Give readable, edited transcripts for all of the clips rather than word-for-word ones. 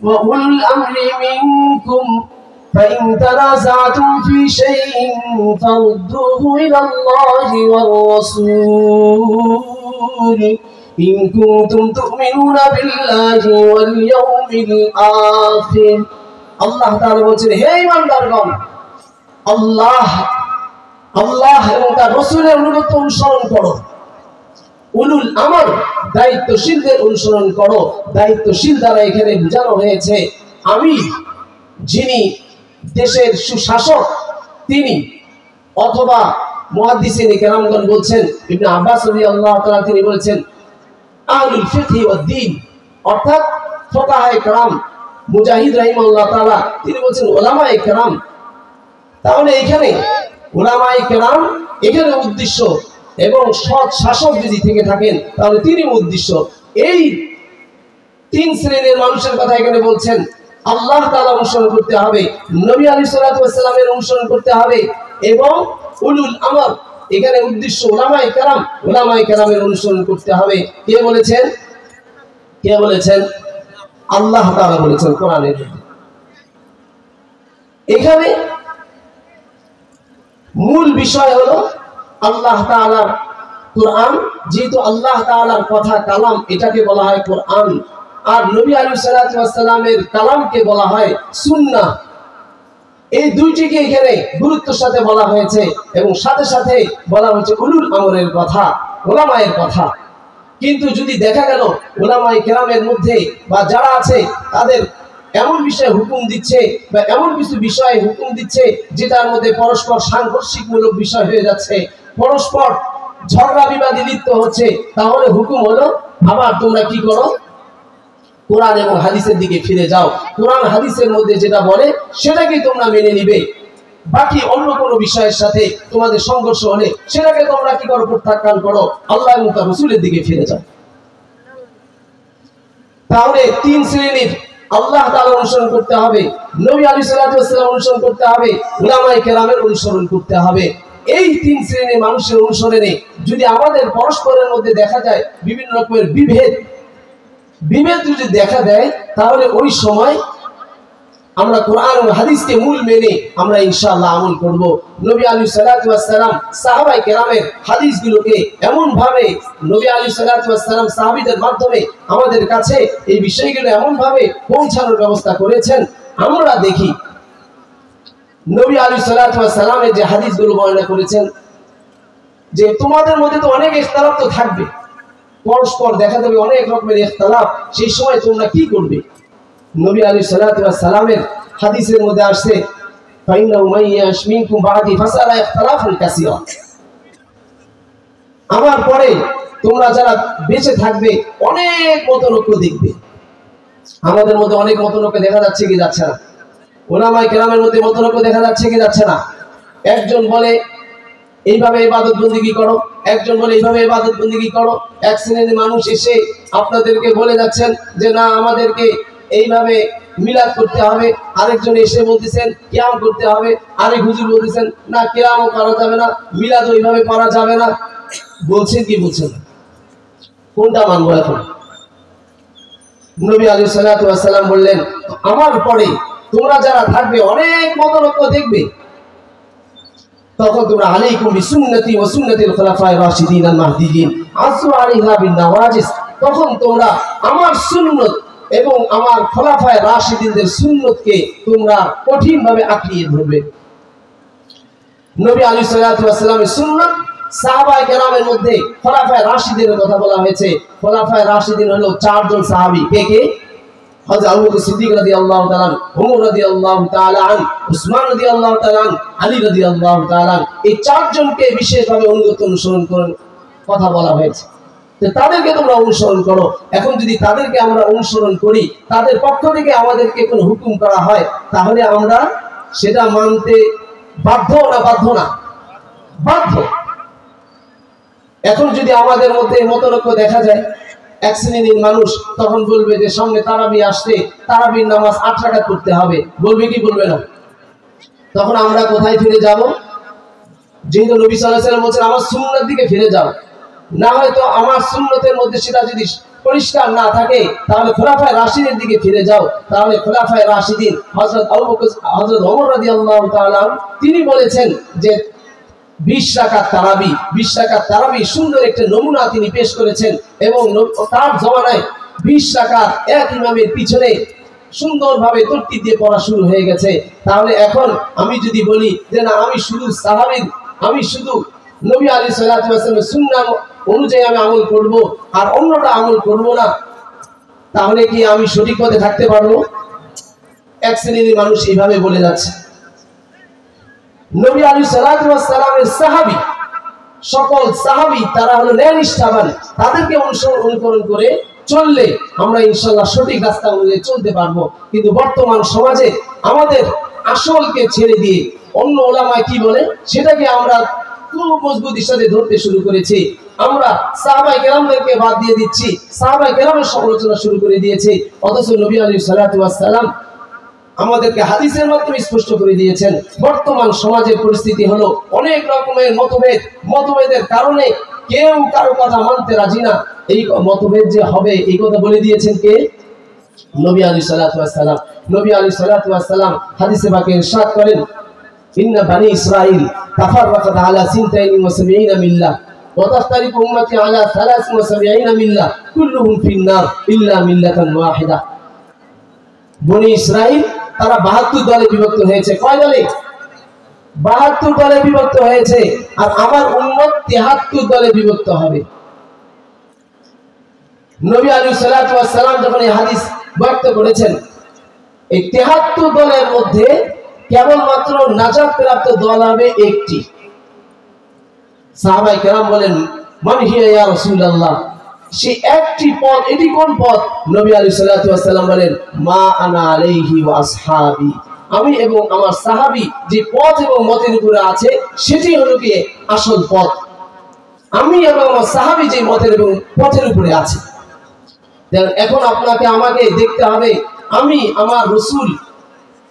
وأولي الأمر منكم فإن تنازعتم في شيء فردوه إلى الله والرسول إن كنتم تؤمنون بالله واليوم الآخر আল্লাহ তাআলা বলেন হে ঈমানদারগণ আল্লাহ এবং তার রাসূলের অনুগত অনুসরণ করো উলুল আমর দায়িত্বশীলদের অনুসরণ করো দায়িত্বশীল দ্বারা এখানে বোঝানো হয়েছে আমি যিনি দেশের সুশাসক তিনি অথবা মুহাদ্দিসিন কেরামগণ বলছেন ইবনে আব্বাস রাদিয়াল্লাহু তাআলা তিনি বলেছেন আহলুল ফিকহ ওয়াদ দ্বীন অর্থাৎ ফুকাহায়ে কেরাম মুজাহিদ রাহিমাহুল্লাহ তাআলা তিনি বলেন উলামায়ে কেরাম তাহলে এখানে উলামায়ে কেরাম এখানে উদ্দেশ্য এবং সৎ শাসক যদি থেকে থাকেন তাহলে তিনি উদ্দেশ্য এই তিন শ্রেণীর মানুষের কথা এখানে বলছেন আল্লাহ তাআলা অনুসরণ করতে হবে নবী আলাইহিস সালাতু ওয়াস সালামের অনুসরণ করতে হবে এবং উলুল আমর এখানে উদ্দেশ্য উলামায়ে কেরামের অনুসরণ করতে হবে কে বলেছেন আল্লাহ তাআলা বলেছেন কোরআনের মধ্যে এখানে মূল বিষয় হলো আল্লাহ তাআলার কোরআন যেহেতু আল্লাহ তাআলার কথা কালাম এটাকে বলা হয় কোরআন আর নবী আলাইহিস সালাতু ওয়াস সালামের কালামকে বলা হয় সুন্নাহ এই দুইটিকে এখানে গুরুত্বের সাথে বলা হয়েছে এবং সাথে সাথে বলা হয়েছে উলুল আমরের কথা উলামায়ের কথা কিন্তু যদি দেখা গেল উলামায়ে কেরামের মধ্যে বা যারা আছে তাদের এমন বিষয়ে হুকুম দিচ্ছে বা এমন কিছু বিষয়ে হুকুম দিচ্ছে যেটার মধ্যে পরস্পর সাংঘর্ষিকমূলক বিষয় হয়ে যাচ্ছে পরস্পর ঝগড়া বিবাদে লিপ্ত হচ্ছে তাহলে হুকুম হলো আবার তোমরা কি করো কোরআন এবং হাদিসের দিকে ফিরে যাও কোরআন হাদিসের মধ্যে যেটা বলে সেটাকে তোমরা মেনে নিবে বাকি অন্য কোনো বিষয়ের সাথে তোমাদের সংঘর্ষ হলে সেটাকে তোমরা কি করো প্রত্যাখ্যান করো আল্লাহ এবং তার রাসূলের দিকে ফিরে যাও তাহলে তিন শ্রেণীর আল্লাহ তাআলা অনুসরণ করতে হবে নবী আলাইহিস সালাতু ওয়াস সালাম অনুসরণ করতে হবে উলামায়ে কেরামের অনুসরণ করতে হবে এই তিন শ্রেণীর মানুষের অনুসরণে যদি আমাদের পরস্পরের মধ্যে দেখা যায় বিভিন্ন রকমের বিভেদ যদি দেখা দেয় তাহলে ওই সময় আমরা কোরআন ও হাদিসকে মূল মেনে আমরা ইনশাআল্লাহ আমল করব নবী আলাইহিস সালাতু ওয়াস সালাম সাহাবায়ে কেরামের হাদিসগুলোকে এমন ভাবে নবী আলাইহিস সালাতু ওয়াস সালাম সাহাবীদের মাধ্যমে আমাদের কাছে এই বিষয়গুলো এমন ভাবে পৌঁছানোর ব্যবস্থা করেছেন আমরা দেখি নবী আলাইহিস সালাতু ওয়াস সালামের যে হাদিসগুলো বর্ণনা করেছেন যে তোমাদের মধ্যে তো অনেক ইখতিলাফ তো থাকবে পরস্পর দেখা যাবে অনেক রকমের ইখতিলাফ সেই সময় তোমরা কি করবে নবী আলাইহিস সালাতু ওয়াস সালামের হাদিসের মধ্যে আসছে ফাইন্না উমাইয়াশ মিনকুম বাদি ফাসালা ইখতিলাফুন কাসীরা আমার পরে তোমরা যারা বেঁচে থাকবে অনেক মতনৈক্য দেখবে আমাদের মধ্যে অনেক মতনৈক্য দেখা যাচ্ছে কি যাচ্ছে না উলামায়ে কেরামের মধ্যে মতনৈক্য দেখা যাচ্ছে কি যাচ্ছে না একজন বলে এইভাবে ইবাদত বندگی করো একজন বলে এইভাবে ইবাদত বندگی করো এক শ্রেণীর মানুষ এসে আপনাদেরকে বলে যাচ্ছেন যে না আমাদেরকে এইভাবে মিলাদ করতে হবে আরেকজন এসে বলতেছেন কিয়াম করতে হবে আরেক হুজুর বলতেছেন না কিয়ামও করা যাবে না মিলাদ ওইভাবে করা যাবে না বলছেন কি বলছেন কোনটা মানবো এখন নবী আলাইহিস সালাতু ওয়াস সালাম বললেন আমার পরে তোমরা যারা থাকবে অনেক মতনৈক্য দেখবে তখন তোমরা আলাইকুম বিসুন্নতি ওয়া সুন্নাতিল খুলাফায়ে রাশিদিন আল মাহদিয়িন আসু আলাইহা বিন নওয়াজিস তখন তোমরা আমার সুন্নাত এবং আমার খোলাফায়ে রাশিদিনদের সুন্নতকে তোমরা কঠিনভাবে আঁকড়িয়ে ধরবে নবী আলাইহিস সালাতু ওয়াস সালামের সুন্নাত সাহাবায়ে কেরামের মধ্যে খোলাফায়ে রাশিদিনের কথা বলা হয়েছে খোলাফায়ে রাশিদিন হলো চারজন সাহাবী কে হযরত আবু বকর সিদ্দিক রাদিয়াল্লাহু তাআলা ওমর রাদিয়াল্লাহু তাআলা উসমান রাদিয়াল্লাহু তাআলা আলী রাদিয়াল্লাহু তাআলা এই চারজনকে বিশেষভাবে অনুসরণ করেন কথা বলা হয়েছে তো তাদেরকে তোমরা অনুসরণ করো এখন যদি তাদেরকে আমরা অনুসরণ করি তাদের পক্ষ থেকে আমাদেরকে কোনো হুকুম করা হয় তাহলে আমরা সেটা মানতে বাধ্য না বাধ্য এখন যদি আমাদের মধ্যে মতনৈক্য দেখা যায় এক শ্রেণীর মানুষ তখন বলবে যে সামনে তারাবি আসছে তারাবির নামাজ 8 রাকাত পড়তে হবে বলবে কি বলবে না তখন আমরা কোথায় ফিরে যাব যেহেতু নবী সাল্লাল্লাহু আলাইহি ওয়াসাল্লাম বলেছেন আমার সুন্নাতের দিকে ফিরে যাও না হয়তো আমার সুন্নতের মধ্যে সেটা যদি পরিষ্কার না থাকে তাহলে খোলাফায়ে রাশিদিন দিকে ফিরে যাও। তাহলে খোলাফায়ে রাশিদিন হযরত আবু বকর, হযরত ওমর রাদিয়াল্লাহু তাআলা তিনি বলেছেন যে 20 রাকাত তারাবি, 20 রাকাত তারাবি সুন্দর একটা নমুনা তিনি পেশ করেছেন। এবং তার জমানায় 20 রাকাত এক ইমামের পিছনে সুন্দরভাবে তরতিব দিয়ে পড়া শুরু হয়ে গেছে। তাহলে এখন আমি যদি বলি যে না আমি শুধু সাহাবীর, আমি শুধু নবী আলাইহিস সালাতু ওয়াস সালামের সুন্নাহ অনুযায়ী আমি আমল করব আর অন্যটা আমল করব না, তাহলে কি আমি সঠিক পথে থাকতে পারবো? এক শ্রেণীর মানুষ এইভাবে বলে যাচ্ছে। নবী আলাইহিস সালাতু ওয়াস সালামের সাহাবী, সকল সাহাবী তারা হলো ন্যায়নিষ্ঠাবান, তাদেরকে অনুকরণ করে চললে আমরা ইনশাআল্লাহ সঠিক রাস্তা অনুযায়ী চলতে পারবো। কিন্তু বর্তমান সমাজে আমাদের আসলকে ছেড়ে দিয়ে অন্য ওলামায় কি বলে সেটাকে আমরা খুব মজবুতির সাথে ধরতে শুরু করেছি। আমরা সাহাবায়ে কেরামদেরকে বাদ দিয়ে দিচ্ছি, সাহাবায়ে কেরামের সমালোচনা শুরু করে দিয়েছি। অথচ নবী আলাইহিস সালাতু ওয়াস সালাম আমাদেরকে হাদিসের মাধ্যমে স্পষ্ট করে দিয়েছেন। বর্তমান সমাজের পরিস্থিতি হলো অনেক রকমের মতভেদ, মতভেদের কারণে কেউ কারো কথা মানতে রাজি না। এই মতভেদ যে হবে এই কথা বলে দিয়েছেন কে? নবী আলাইহিস সালাতু ওয়াস সালাম। নবী আলাইহিস সালাতু ওয়াস সালাম হাদিসে পাকে ইরশাদ করেন, ইন্না বানি ইসরাঈল তাফাররাকাত আলা 72 মিল্লাহ ওয়া তাফতারিকু উম্মতি আলা 73 মিল্লাহ কুল্লুহুম ফিন-নার ইল্লা মিল্লাতান ওয়াহিদা। বনি ইসরাঈল তারা 72 দলে বিভক্ত হয়েছে। কয় দলে? 72 দলে বিভক্ত হয়েছে। আর আমার উম্মত 73 দলে বিভক্ত হবে। নবী আলাইহিস সালাতু ওয়াস সালাম যখন এই হাদিস ব্যক্ত করেছেন, এই 73 দলের মধ্যে কেবলমাত্র নাজাত প্রাপ্ত দল হবে একটি। সাহাবায়ে কেরাম বলেন, মান হিয়া ইয়া রাসূলুল্লাহ, সেই একটি পথ, এটি কোন পথ? নবী আলাইহিস সালাতু ওয়াস সালাম বলেন, মা আনা আলাইহি ওয়া আসহাবি, আমি এবং আমার সাহাবী যে পথ এবং মতের উপরে আছে সেটি হলো কি আসল পথ। আমি এবং আমার সাহাবী যে মতের এবং পথের উপরে আছে। এখন আপনাকে আমাকে দেখতে হবে আমি আমার রাসূল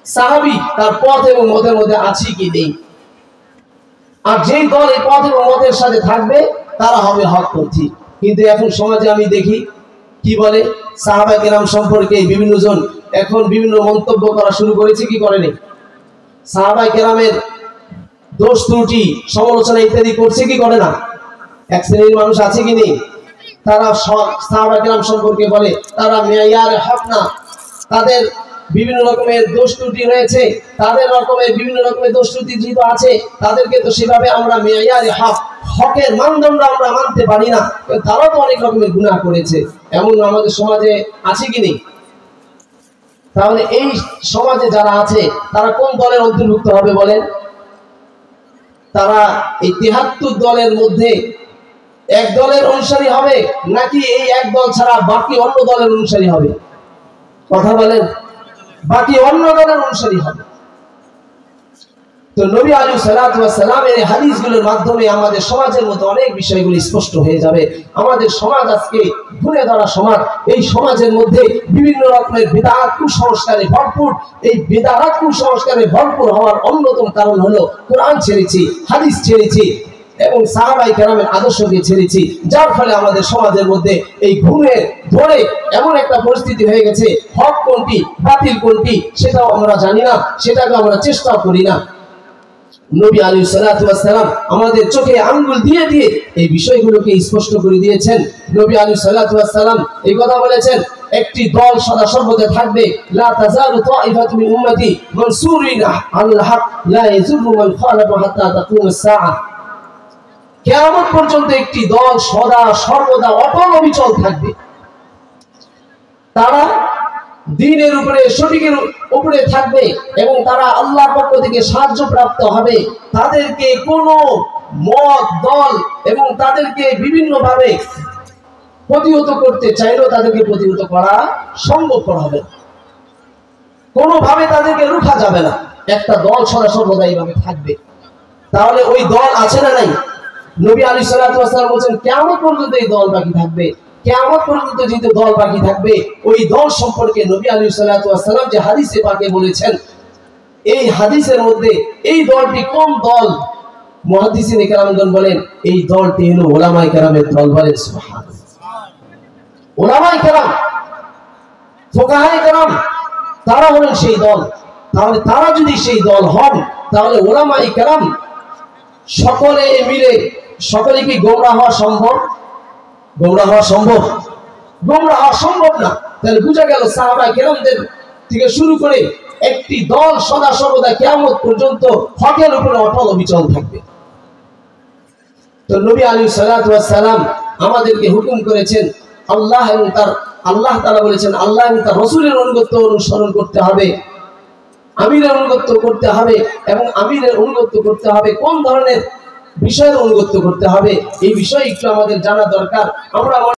সাহাবী তার পথ এবং মতের মধ্যে আছি কি নেই। আর যেই দল এই পথ এবং মতের সাথে থাকবে তারা হবে হকপন্থী। কিন্তু এখন সমাজে আমি দেখি কি বলে, সাহাবায়ে কেরাম সম্পর্কে বিভিন্ন জন এখন বিভিন্ন মন্তব্য করা শুরু করেছে, কি করেনি? সাহাবায়ে কেরামের দোষ ত্রুটি সমালোচনা ইত্যাদি করছে, কি করে না? এক শ্রেণীর মানুষ আছে কি নেই? তারা সাহাবায়ে কেরাম সম্পর্কে বলে তারা মেয়ারে হক না, তাদের বিভিন্ন রকমের দোষ ত্রুটি রয়েছে, তাদের রকমের বিভিন্ন রকমের দোষ ত্রুটি যেহেতু আছে তাদেরকে তো সেভাবে আমরা মেয়ারে হক, হকের মানদণ্ড আমরা মানতে পারি না। তারা তো অনেক রকমের গুনাহ করেছে, এমন আমাদের সমাজে আছে কি নেই? তাহলে এই সমাজে যারা আছে তারা কোন দলের অন্তর্ভুক্ত হবে বলেন? তারা এই 73 দলের মধ্যে এক দলের অনুসারী হবে নাকি এই এক দল ছাড়া বাকি অন্য দলের অনুসারী হবে? কথা বলেন, বাকি অন্য দলের অনুসারী হবে। তো নবী আলাইহিস সালাতু ওয়াস সালামের এই হাদিসগুলোর মাধ্যমে আমাদের সমাজের মধ্যে অনেক বিষয়গুলো স্পষ্ট হয়ে যাবে। আমাদের সমাজ আজকে ঘুরে ধরা সমাজ, এই সমাজের মধ্যে বিভিন্ন রকমের বিদআত কুসংস্কারে ভরপুর। এই বিদআত কুসংস্কারে ভরপুর হওয়ার অন্যতম কারণ হলো কোরআন ছেড়েছি, হাদিস ছেড়েছি এবং সাহাবায়ে কেরামের আদর্শকে ছেড়েছি, যার ফলে আমাদের সমাজের মধ্যে এই ঘুরে ধরে এমন একটা পরিস্থিতি হয়ে গেছে, হক কোনটি বাতিল কোনটি সেটাও আমরা জানি না, সেটাকে আমরা চেষ্টাও করি না। নবী আলাইহিস সালাতু ওয়াস সালাম আমাদের চোখে আঙ্গুল দিয়ে দিয়ে এই বিষয়গুলোকে স্পষ্ট করে দিয়েছেন। নবী আলাইহিস সালাতু ওয়াস সালাম এই কথা বলেছেন, একটি দল সদা সর্বদা থাকবে, লা তাজালু তাইফাতুন মিন উম্মতি মানসুরিনা আলাল হক লা ইয়াজুরু মান খালাফা হাত্তা তাকুমুস সাআহ। কিয়ামত পর্যন্ত একটি দল সদা সর্বদা অটল অবিচল থাকবে, তারা দ্বীনের উপরে সঠিকের উপরে থাকবে এবং তারা আল্লাহর পক্ষ থেকে সাহায্য প্রাপ্ত হবে। তাদেরকে কোনো মত দল এবং তাদেরকে বিভিন্নভাবে প্রতিহত করতে চাইলেও তাদেরকে প্রতিহত করা সম্ভবপর হবে, কোনোভাবে তাদেরকে রুখা যাবে না। একটা দল সদা সর্বদা এইভাবে থাকবে। তাহলে ওই দল আছে না নাই? নবী আলাইহিস সালাতু ওয়াস সালাম বলেন কিয়ামত পর্যন্ত এই দল বাকি থাকবে। কিয়ামত পর্যন্ত যেহেতু দল বাকি থাকবে, ওই দল সম্পর্কে নবী আলাইহিস সালাতু ওয়াস সালাম যে হাদিসে পাকে বলেছেন, এই হাদিসের মধ্যে এই দলটি কোন দল? মুহাদ্দিসিনে কেরামগণ বলেন এই দলটি হলো উলামায়ে কেরামের দল। বলেন সুবহানাল্লাহ। উলামায়ে কেরাম, ফুকাহায়ে কেরাম, তারা হলেন সেই দল। তাহলে তারা যদি সেই দল হন, তাহলে উলামায়ে কেরাম সকলে মিলে সকলে কি গোমরাহ হওয়া সম্ভব? গোমরাহ হওয়া সম্ভব? গোমরাহ হওয়া সম্ভব না। তাহলে বোঝা গেল সাহাবায়ে কেরামদের থেকে শুরু করে একটি দল সদা সর্বদা কিয়ামত পর্যন্ত হকের উপরে অটল অবিচল থাকবে। তো নবী আলাইহিস সালাতু ওয়াস সালাম আমাদেরকে হুকুম করেছেন, আল্লাহ এবং তার আল্লাহ তাআলা বলেছেন আল্লাহ এবং তার রাসূলের অনুগত্য অনুসরণ করতে হবে, আমিরের অনুগত্য করতে হবে। এবং আমিরের অনুগত্য করতে হবে কোন ধরনের বিষয়ের অনুগত্য করতে হবে, এই বিষয়ে একটু আমাদের জানা দরকার। আমরা